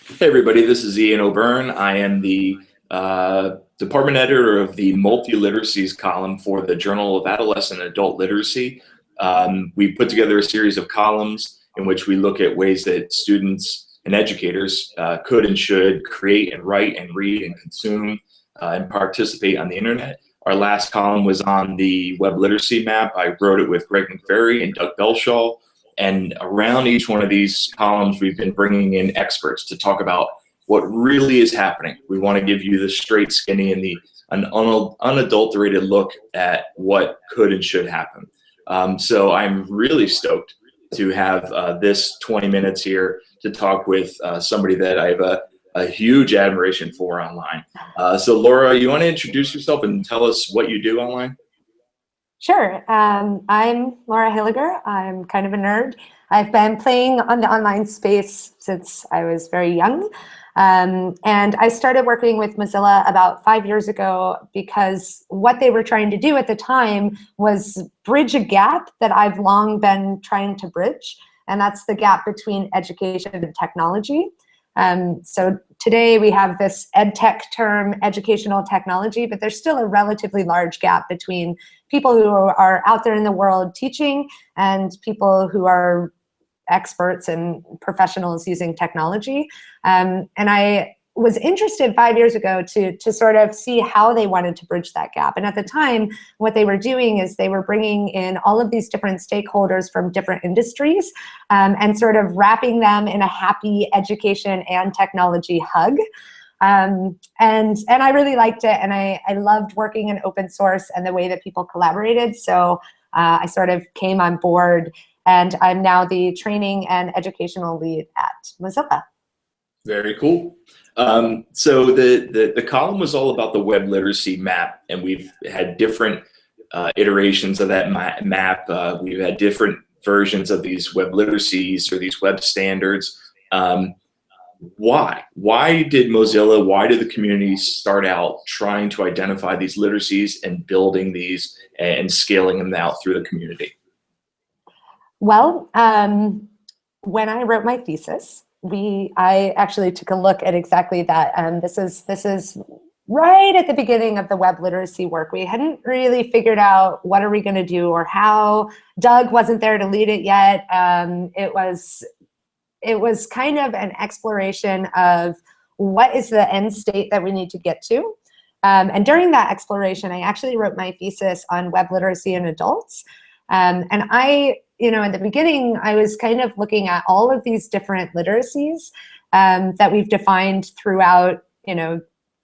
Hey everybody, this is Ian O'Byrne. I am the department editor of the multi-literacies column for the Journal of Adolescent and Adult Literacy. We put together a series of columns in which we look at ways that students and educators could and should create and write and read and consume and participate on the internet. Our last column was on the web literacy map. I wrote it with Greg McFerry and Doug Belshaw. And around each one of these columns, we've been bringing in experts to talk about what really is happening. We want to give you the straight, skinny, and an unadulterated look at what could and should happen. So I'm really stoked to have this 20 minutes here to talk with somebody that I have a huge admiration for online. So Laura, you want to introduce yourself and tell us what you do online? Sure. I'm Laura Hilliger. I'm kind of a nerd. I've been playing on the online space since I was very young. And I started working with Mozilla about 5 years ago because what they were trying to do at the time was bridge a gap that I've long been trying to bridge. And that's the gap between education and technology. So today we have this ed tech term, educational technology, but there's still a relatively large gap between people who are out there in the world teaching and people who are experts and professionals using technology. And I was interested 5 years ago to sort of see how they wanted to bridge that gap. And at the time, what they were doing is they were bringing in all of these different stakeholders from different industries and sort of wrapping them in a happy education and technology hug. And I really liked it, and I loved working in open source and the way that people collaborated. So I sort of came on board, and I'm now the training and educational lead at Mozilla. Very cool. So the column was all about the web literacy map, and we've had different iterations of that map. We've had different versions of these web literacies or these web standards. Why? Why did Mozilla, why did the community start out trying to identify these literacies and building these and scaling them out through the community? Well, when I wrote my thesis, I actually took a look at exactly that. This is right at the beginning of the web literacy work. We hadn't really figured out what are we going to do or how. Doug wasn't there to lead it yet. It was kind of an exploration of what is the end state that we need to get to. And during that exploration, I actually wrote my thesis on web literacy in adults. And in the beginning, I was kind of looking at all of these different literacies that we've defined throughout,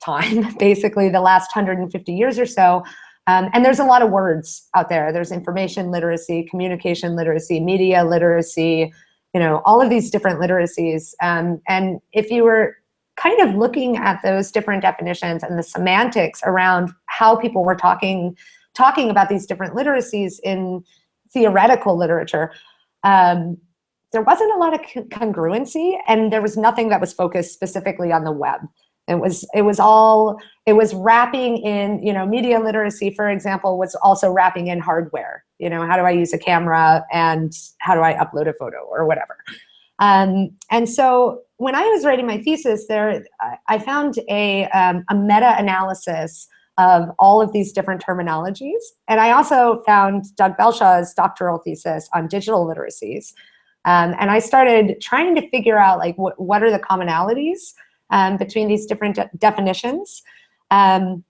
time, basically the last 150 years or so. And there's a lot of words out there. There's information literacy, communication literacy, media literacy, all of these different literacies. And if you were kind of looking at those different definitions and the semantics around how people were talking about these different literacies in theoretical literature, there wasn't a lot of congruency, and there was nothing that was focused specifically on the web. It was wrapping in, media literacy, for example, was also wrapping in hardware. How do I use a camera and how do I upload a photo or whatever? And so when I was writing my thesis there, I found a meta-analysis of all of these different terminologies. And I also found Doug Belshaw's doctoral thesis on digital literacies. And I started trying to figure out what are the commonalities between these different definitions. And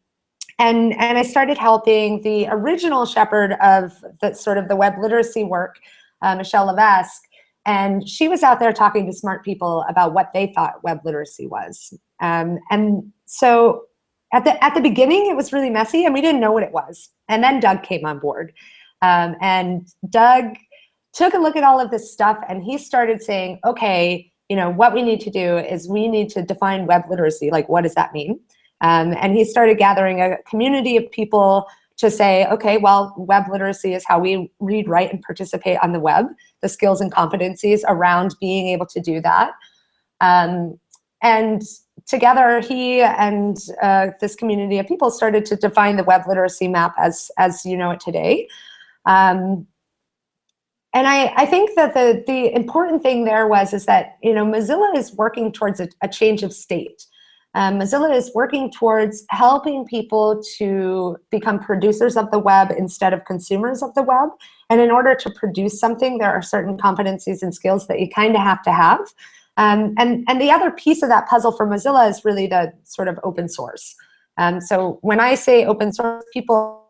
I started helping the original shepherd of the web literacy work, Michelle Levesque, and she was out there talking to smart people about what they thought web literacy was. And so at the beginning, it was really messy, and we didn't know what it was. And then Doug came on board, and Doug took a look at all of this stuff, and he started saying, okay, what we need to do is we need to define web literacy. Like, what does that mean? And he started gathering a community of people to say, okay, well, web literacy is how we read, write, and participate on the web, the skills and competencies around being able to do that. And together, he and this community of people started to define the web literacy map as you know it today. And I think that the important thing there is that, you know, Mozilla is working towards a change of state. Mozilla is working towards helping people to become producers of the web instead of consumers of the web. And in order to produce something, there are certain competencies and skills that you kind of have to have. And the other piece of that puzzle for Mozilla is really the sort of open source. So when I say open source, people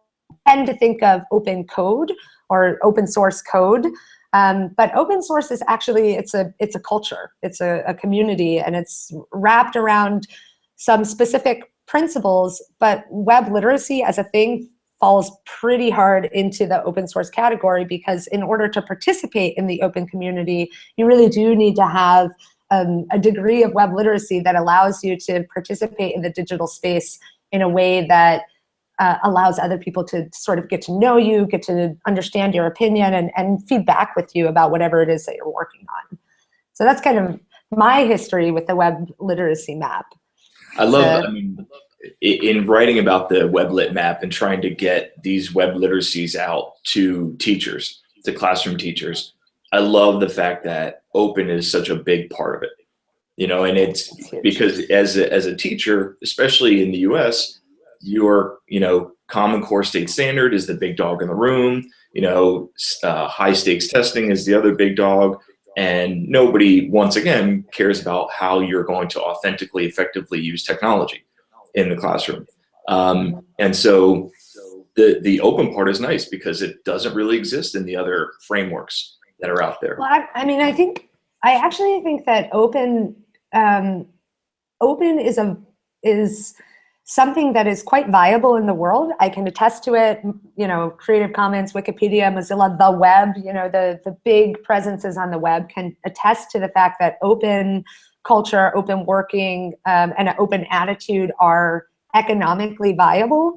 tend to think of open code or open source code. But open source is actually, it's a culture, it's a community, and it's wrapped around some specific principles, but web literacy as a thing falls pretty hard into the open source category, because in order to participate in the open community, you really do need to have a degree of web literacy that allows you to participate in the digital space in a way that allows other people to sort of get to know you, get to understand your opinion, and feedback with you about whatever it is that you're working on. So that's kind of my history with the web literacy map. I love, I mean, in writing about the web lit map and trying to get these web literacies out to teachers, to classroom teachers, I love the fact that open is such a big part of it. You know, and it's because as a teacher, especially in the US, your, you know, Common Core state standard is the big dog in the room. You know, high stakes testing is the other big dog. And nobody, once again, cares about how you're going to authentically, effectively use technology in the classroom. And so the open part is nice because it doesn't really exist in the other frameworks that are out there. Well, I mean, I actually think that open is something that is quite viable in the world. I can attest to it. You know, Creative Commons, Wikipedia, Mozilla, the web, you know, the big presences on the web can attest to the fact that open culture, open working, and an open attitude are economically viable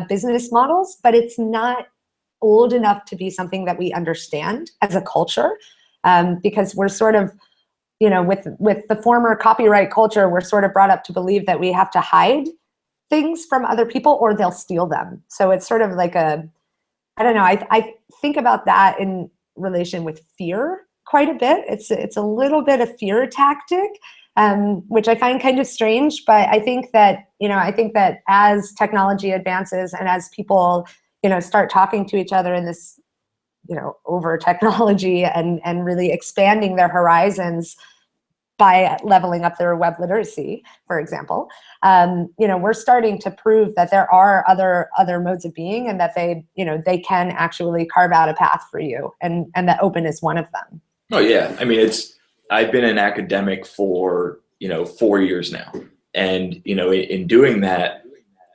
business models, but it's not old enough to be something that we understand as a culture, because we're sort of, you know, with the former copyright culture, we're sort of brought up to believe that we have to hide things from other people or they'll steal them. So it's sort of like I don't know, I think about that in relation with fear quite a bit. It's a little bit of fear tactic, which I find kind of strange, but I think that, you know, I think that as technology advances and as people, you know, start talking to each other in this, you know, over technology and really expanding their horizons by leveling up their web literacy, for example, you know, we're starting to prove that there are other modes of being, and that they, you know, they can actually carve out a path for you, and that open is one of them. Oh yeah, I mean, I've been an academic for, you know, 4 years now, and you know, in doing that,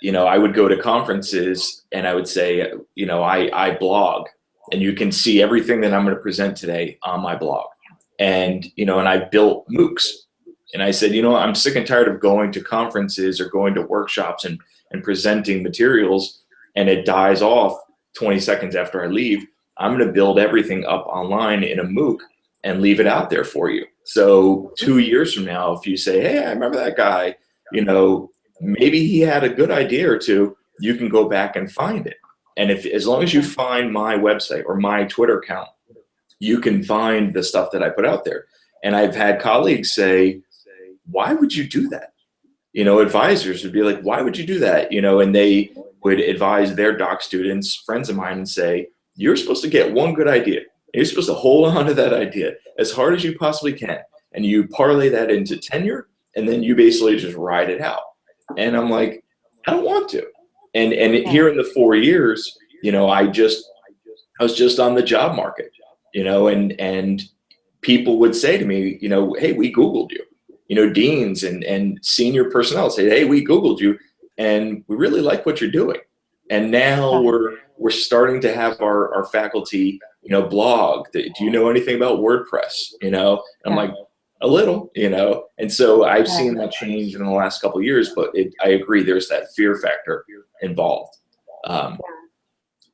you know, I would go to conferences and I would say, you know, I blog, and you can see everything that I'm going to present today on my blog. And, you know, and I built MOOCs, and I said, you know, I'm sick and tired of going to conferences or going to workshops and presenting materials, and it dies off 20 seconds after I leave. I'm going to build everything up online in a MOOC and leave it out there for you. So 2 years from now, if you say, hey, I remember that guy, you know, maybe he had a good idea or two, you can go back and find it. And as long as you find my website or my Twitter account, you can find the stuff that I put out there. And I've had colleagues say, why would you do that? You know, advisors would be like, why would you do that? You know, and they would advise their doc students, friends of mine, and say, you're supposed to get one good idea. You're supposed to hold on to that idea as hard as you possibly can. And you parlay that into tenure, and then you basically just ride it out. And I'm like, I don't want to. And here in the 4 years, you know, I was just on the job market. You know, and people would say to me, you know, hey, we Googled you. You know, deans and senior personnel say, hey, we Googled you, and we really like what you're doing. And now we're starting to have our faculty, you know, blog. Do you know anything about WordPress? You know, I'm like, a little, you know. And so I've seen that change in the last couple of years, but I agree, there's that fear factor involved.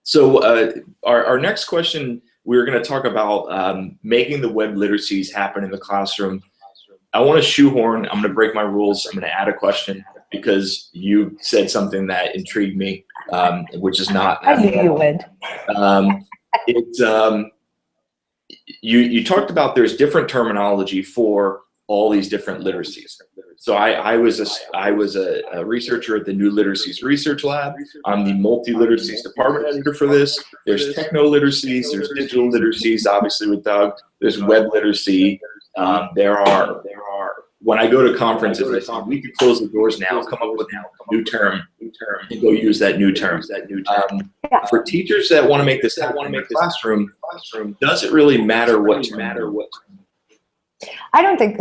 So our next question, we're going to talk about making the web literacies happen in the classroom. I want to shoehorn, I'm going to break my rules. I'm going to add a question because you said something that intrigued me, which is not. I knew you would. you talked about there's different terminology for all these different literacies. So I was a researcher at the New Literacies Research Lab. I'm the multi-literacies department editor for this. There's techno-literacies, there's digital literacies, obviously with Doug. There's web literacy. There are, when I go to conferences, I say, we could close the doors now, come up with a new term, and go use that new term. For teachers that want to make this happen in the classroom, does it really matter what term? I don't think,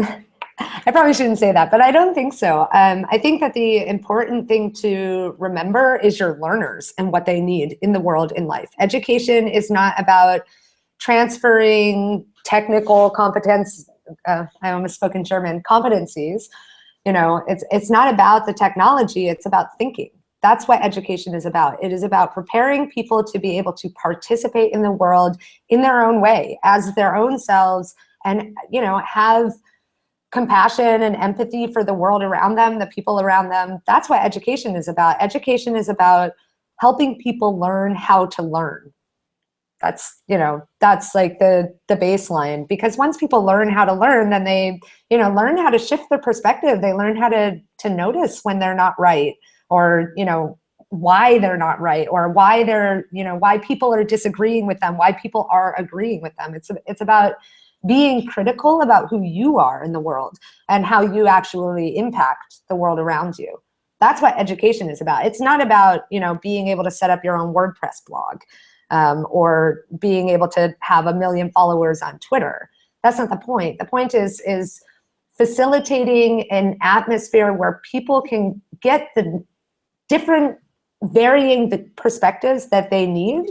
I probably shouldn't say that, but I don't think so. I think that the important thing to remember is your learners and what they need in the world, in life. Education is not about transferring technical competence, I almost spoke in German, competencies. You know, it's not about the technology, it's about thinking. That's what education is about. It is about preparing people to be able to participate in the world in their own way, as their own selves, and, you know, have compassion and empathy for the world around them, the people around them. That's what education is about. Education is about helping people learn how to learn. That's, you know, that's like the baseline, because once people learn how to learn, then they, you know, learn how to shift their perspective. They learn how to notice when they're not right, or, you know, why they're not right, or why they're, you know, why people are disagreeing with them, why people are agreeing with them. It's about being critical about who you are in the world and how you actually impact the world around you. That's what education is about. It's not about, you know, being able to set up your own WordPress blog, or being able to have 1 million followers on Twitter. That's not the point. The point is facilitating an atmosphere where people can get the different varying the perspectives that they need,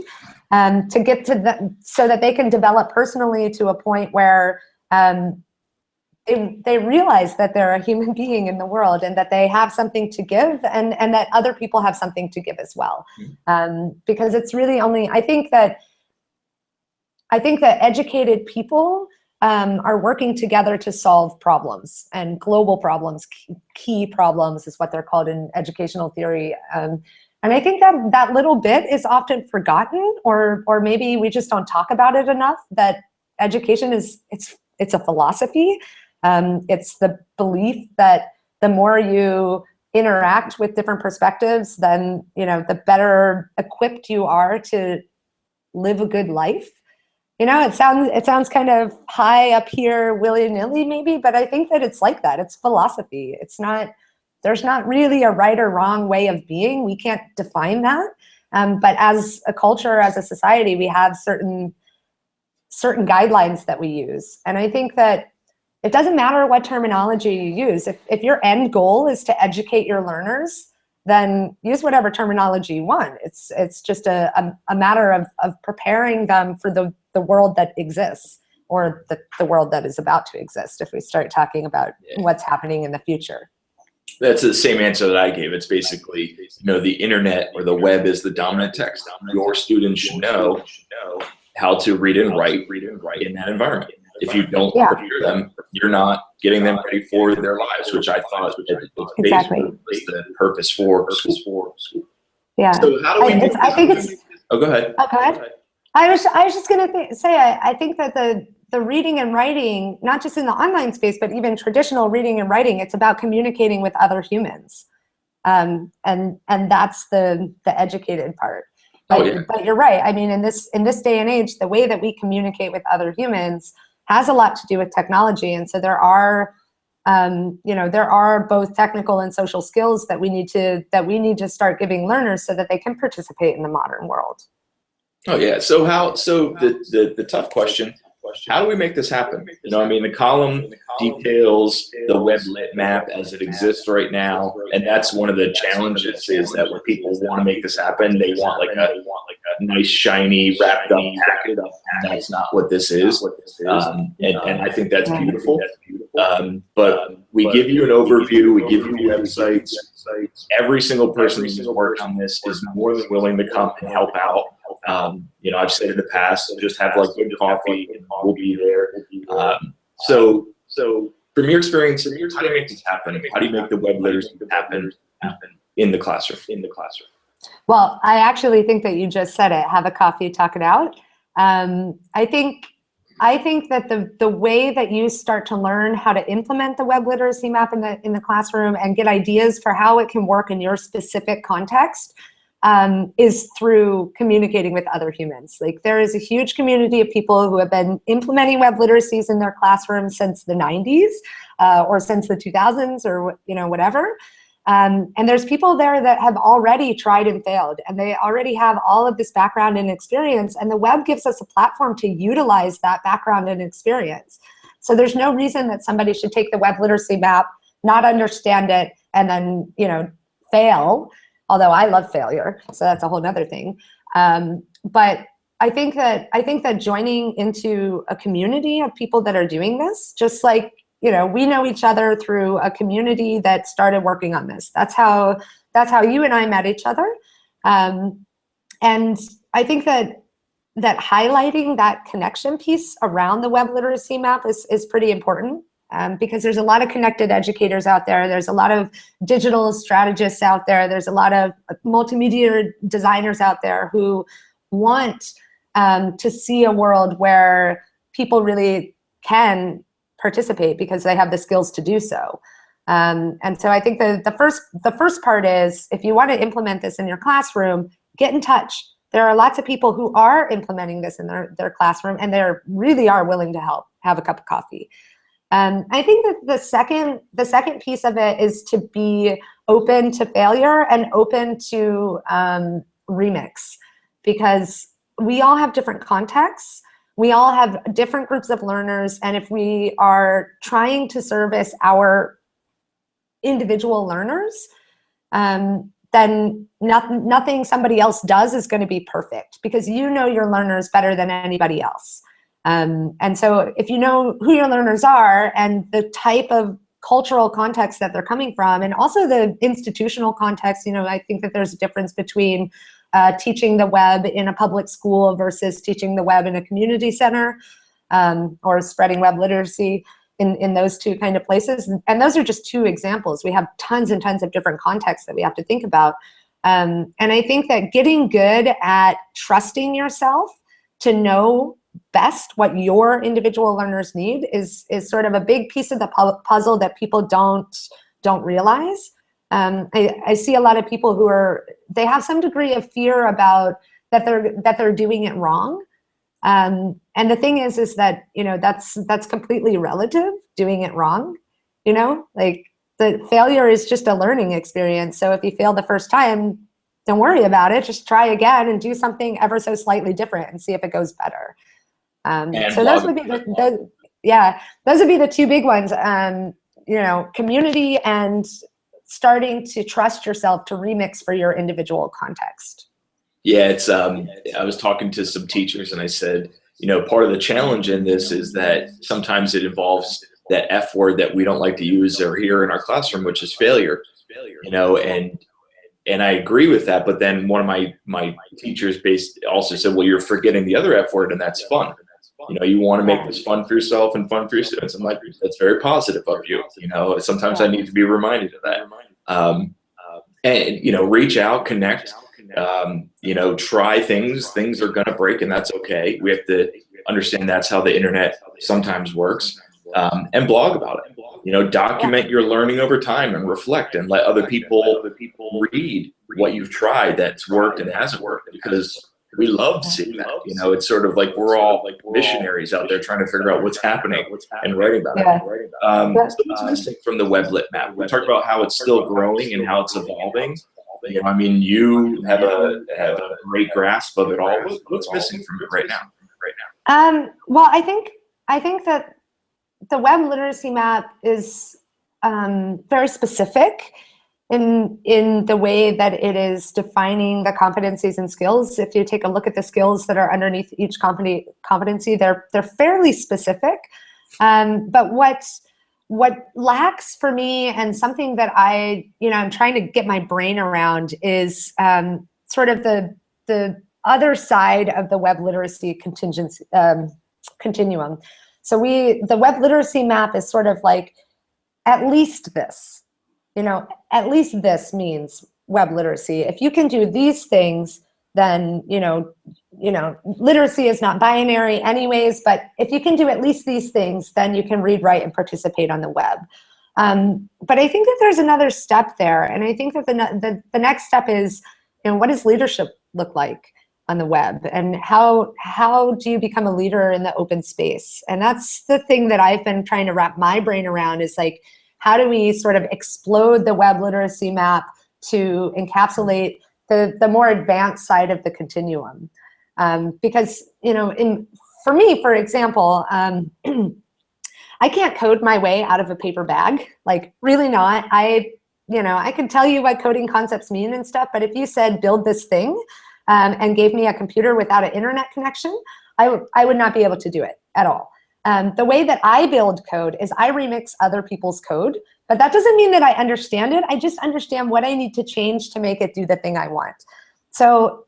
to get to the, so that they can develop personally to a point where they realize that they're a human being in the world, and that they have something to give, and that other people have something to give as well. Because it's really only, I think that educated people are working together to solve problems, and global problems, key problems is what they're called in educational theory. And I think that little bit is often forgotten, or maybe we just don't talk about it enough, that education is, it's a philosophy. It's the belief that the more you interact with different perspectives, then, you know, the better equipped you are to live a good life. You know, it sounds kind of high up here, willy-nilly maybe, but I think that it's like that. It's philosophy. It's not, there's not really a right or wrong way of being. We can't define that. But as a culture, as a society, we have certain guidelines that we use. And I think that it doesn't matter what terminology you use. If your end goal is to educate your learners, then use whatever terminology you want. It's just a matter of preparing them for the world that exists, or the world that is about to exist, if we start talking about what's happening in the future. That's the same answer that I gave. It's basically, you know, the internet or the web is the dominant text. Your students should know how to read and write in that environment. If you don't prepare them, you're not getting them ready for their lives, which I thought exactly was the purpose for school. Yeah. So how do we make I think it's. Oh, go ahead. Oh, go ahead. I was just going to say, I think that the reading and writing, not just in the online space, but even traditional reading and writing, it's about communicating with other humans. And that's the educated part. But, but you're right. I mean, in this day and age, the way that we communicate with other humans has a lot to do with technology. And so there are, you know, there are both technical and social skills that we need to start giving learners so that they can participate in the modern world. Oh yeah. So the tough question, how do we make this happen? You know, I mean, the column details the web lit map as it exists right now, and that's one of the challenges, is that when people want to make this happen, they want like a nice, shiny, wrapped up package. That's not what this is, and I think that's beautiful. But we give you an overview, we give you websites. Every single person who's worked on this is more than willing to come and help out. You know, I've said in the past, just have like good coffee and we'll be there. So from your experience, how do you make this happen? How do you make the web literacy happen in the classroom? Well, I actually think that you just said it. Have a coffee, talk it out. I think I think that the way that you start to learn how to implement the web literacy map in the classroom and get ideas for how it can work in your specific context is through communicating with other humans. Like, there is a huge community of people who have been implementing web literacies in their classrooms since the 90s or since the 2000s or whatever. And there's people there that have already tried and failed, and they already have all of this background and experience, and the web gives us a platform to utilize that background and experience. So there's no reason that somebody should take the web literacy map, not understand it, and then fail, although I love failure, so that's a whole nother thing. But I think that joining into a community of people that are doing this, just like we know each other through a community that started working on this. That's how you and I met each other. And I think that highlighting that connection piece around the web literacy map is pretty important, because there's a lot of connected educators out there. There's a lot of digital strategists out there. There's a lot of multimedia designers out there who want to see a world where people really can participate because they have the skills to do so. And so I think the first part is, if you want to implement this in your classroom, get in touch. There are lots of people who are implementing this in their classroom, and they really are willing to help. Have a cup of coffee. I think that the second piece of it is to be open to failure and open to remix, because we all have different contexts. We all have different groups of learners, and if we are trying to service our individual learners, then nothing somebody else does is going to be perfect, because you know your learners better than anybody else. And so if you know who your learners are and the type of cultural context that they're coming from, and also the institutional context, I think that there's a difference between teaching the web in a public school versus teaching the web in a community center, or spreading web literacy in those two kind of places. And those are just two examples. We have tons and tons of different contexts that we have to think about. And I think that getting good at trusting yourself to know best what your individual learners need is sort of a big piece of the puzzle that people don't realize. I see a lot of people who they have some degree of fear about that they're doing it wrong. And the thing is that, that's completely relative, doing it wrong. Like, the failure is just a learning experience. So if you fail the first time, don't worry about it. Just try again and do something ever so slightly different and see if it goes better. So those would be those would be the two big ones. Community and starting to trust yourself to remix for your individual context. Yeah, it's I was talking to some teachers, and I said, part of the challenge in this is that sometimes it involves that F word that we don't like to use or hear in our classroom, which is failure. And I agree with that. But then one of my teachers also said, well, you're forgetting the other F word, and that's fun. You want to make this fun for yourself and fun for your students. I'm like, that's very positive of you. Sometimes I need to be reminded of that. And reach out, connect. Try things. Things are going to break, and that's okay. We have to understand that's how the internet sometimes works. And blog about it. Document your learning over time and reflect, and let other people read what you've tried that's worked and hasn't worked, because we love seeing that. It's sort of like we're all like missionaries out there trying to figure out what's happening and writing about it. So what's missing from the WebLit map? We talked about how it's still growing and how it's evolving. You have a great grasp of it all. What's missing from it right now? Well, I think that the web literacy map is very specific in the way that it is defining the competencies and skills. If you take a look at the skills that are underneath each competency, they're fairly specific. But what lacks for me, and something that I'm trying to get my brain around, is sort of the other side of the web literacy continuum. So the web literacy map is sort of like, at least this, at least this means web literacy. If you can do these things, then, literacy is not binary anyways, but if you can do at least these things, then you can read, write, and participate on the web. But I think that there's another step there, and I think that the next step is, what does leadership look like on the web, and how do you become a leader in the open space? And that's the thing that I've been trying to wrap my brain around, is like, how do we sort of explode the web literacy map to encapsulate the more advanced side of the continuum? Because, for me, for example, I can't code my way out of a paper bag, like really not. I can tell you what coding concepts mean and stuff, but if you said build this thing and gave me a computer without an internet connection, I would not be able to do it at all. The way that I build code is I remix other people's code, but that doesn't mean that I understand it. I just understand what I need to change to make it do the thing I want. So,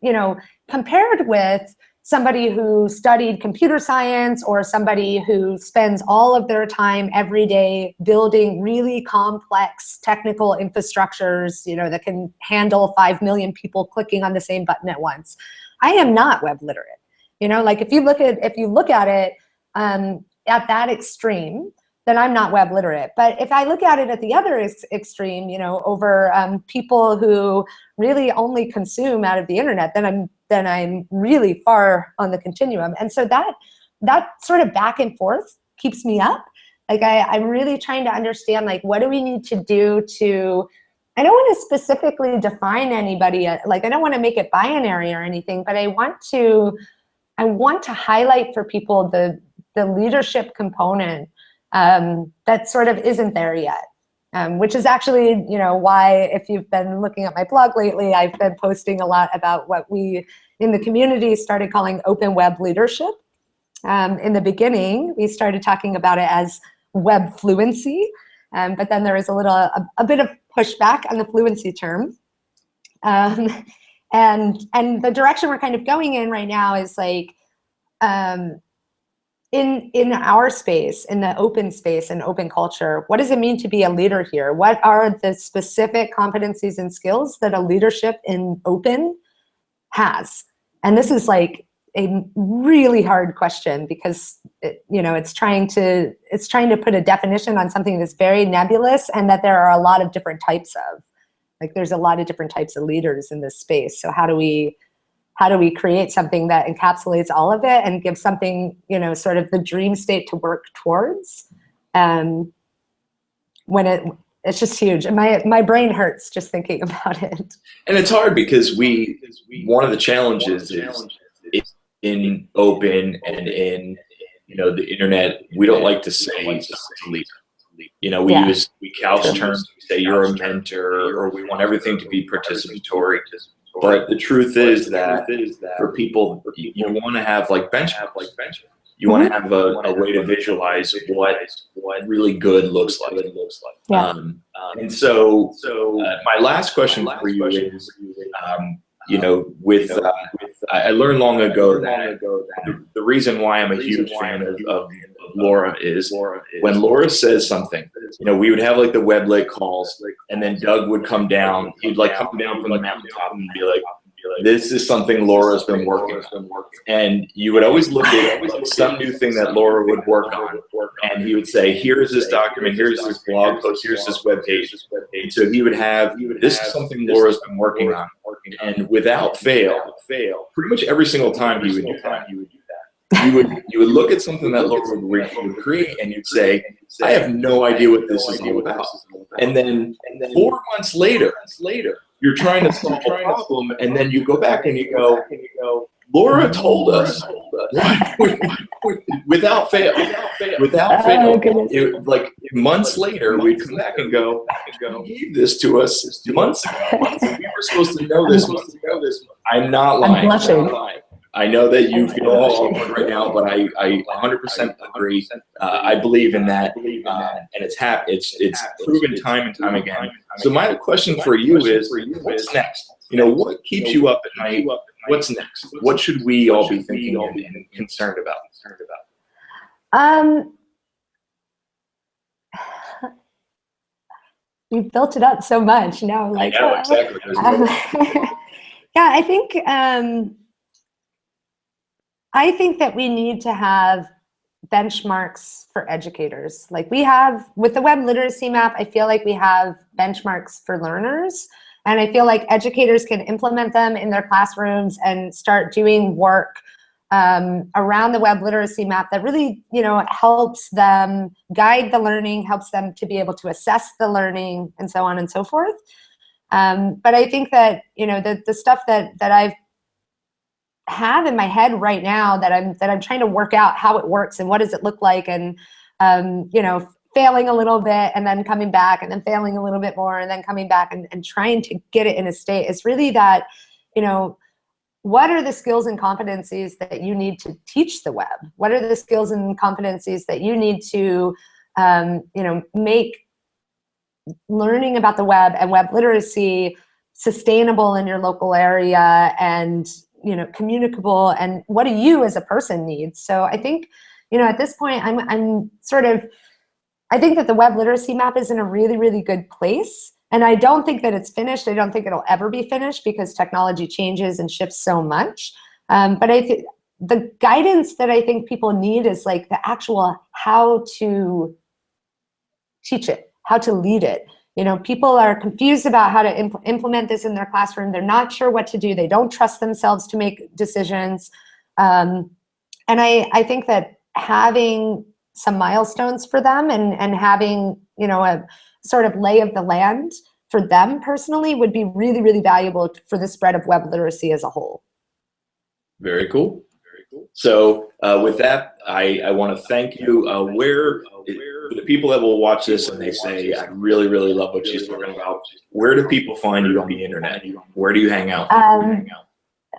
compared with somebody who studied computer science, or somebody who spends all of their time every day building really complex technical infrastructures, that can handle 5 million people clicking on the same button at once, I am not web literate. Like if you look at it at that extreme, then I'm not web literate. But if I look at it at the other extreme, over people who really only consume out of the internet, then I'm really far on the continuum. And so that sort of back and forth keeps me up. Like I'm really trying to understand, like, what do we need to do to, I don't want to specifically define anybody, like I don't want to make it binary or anything, but I want to highlight for people the leadership component that sort of isn't there yet. Which is actually, why, if you've been looking at my blog lately, I've been posting a lot about what we in the community started calling open web leadership. In the beginning, we started talking about it as web fluency, but then there was a bit of pushback on the fluency term. And the direction we're kind of going in right now is like, in our space, in the open space and open culture, what does it mean to be a leader here? What are the specific competencies and skills that a leadership in open has? And this is like a really hard question, because it's trying to put a definition on something that's very nebulous, and that there are a lot of different types of, like, there's a lot of different types of leaders in this space. So how do we create something that encapsulates all of it and give something, sort of the dream state to work towards, when it's just huge. And my brain hurts just thinking about it. And it's hard because one of the challenges is in open and in, the internet, we don't like to say leader. We couch terms, we say you're a mentor, or we want everything to be participatory. But the truth is that for people, you want to have like benchmarks. You want to have a way to visualize what really good looks like. Yeah. And so my last question for you is, I learned long ago that the reason why I'm a huge fan of Laura is when Laura says something, we would have like the weblit calls, and then Doug would come down. He'd like come down from the mountaintop and be like, this is something Laura's been working on. And you would always look at some new thing that Laura would work on, and he would say, here's this document, here's this blog post, here's this web page. So he would have, this is something Laura's been working on. And without fail, pretty much every single time he would do that. You would look at something that Laura would create, and you'd say, I have no idea what this is all about. And then 4 months later, you're trying to solve a problem, and then you go back and you go, Laura told us, without fail, like months later, we'd come back and go, you gave this to us months ago. We were supposed to know this months ago. I'm not lying. I'm blushing. I know that you feel all awkward right now, but I 100% agree. I believe in that, and it's proven time and time again. So my question for you is, what's next? What keeps you up at night? What's next? What should we all be thinking and concerned about? We've built it up so much now. Like, I know, exactly. Yeah, I think I think that we need to have benchmarks for educators. Like we have with the web literacy map, I feel like we have benchmarks for learners. And I feel like educators can implement them in their classrooms and start doing work around the web literacy map that really, helps them guide the learning, helps them to be able to assess the learning, and so on and so forth. But I think that, the stuff that I've have in my head right now that I'm trying to work out how it works and what does it look like, and failing a little bit and then coming back and then failing a little bit more and then coming back and trying to get it in a state. It's really that, what are the skills and competencies that you need to teach the web? What are the skills and competencies that you need to make learning about the web and web literacy sustainable in your local area and communicable, and what do you as a person need? So I think, at this point, I think that the web literacy map is in a really, really good place. And I don't think that it's finished. I don't think it'll ever be finished because technology changes and shifts so much. But I think the guidance that I think people need is like the actual how to teach it, how to lead it. People are confused about how to implement this in their classroom. They're not sure what to do. They don't trust themselves to make decisions. And I think that having some milestones for them and having, a sort of lay of the land for them personally would be really, really valuable for the spread of web literacy as a whole. Very cool. Very cool. So with that, I want to thank you. For the people that will watch this and they say, I really, really love what she's talking about, where do people find you on the internet? Where do you hang out?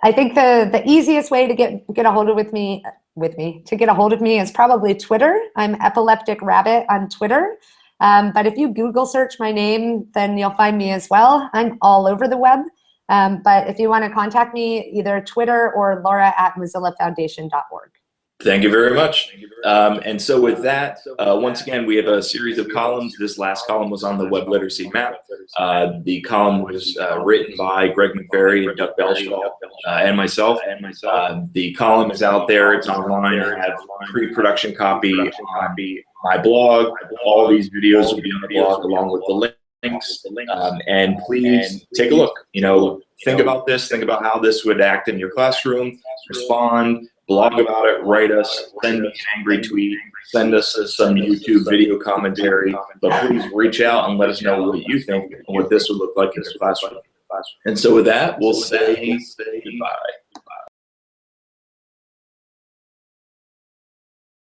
I think the easiest way to get a hold of me is probably Twitter. I'm Epileptic Rabbit on Twitter. But if you Google search my name, then you'll find me as well. I'm all over the web. But if you want to contact me, either Twitter or laura@mozillafoundation.org. Thank you very much. And so with that, once again, we have a series of columns. This last column was on the web literacy map. The column was written by Greg McVeary and Doug Belshaw and myself. The column is out there. It's online. I have pre-production copy on my blog. All these videos will be on the blog along with the links. And please take a look. Think about this. Think about how this would act in your classroom. Respond. Blog about it, write us, send me an angry tweet, send us some YouTube video commentary, but please reach out and let us know what you think and what this would look like in your classroom. And so with that, we'll say goodbye.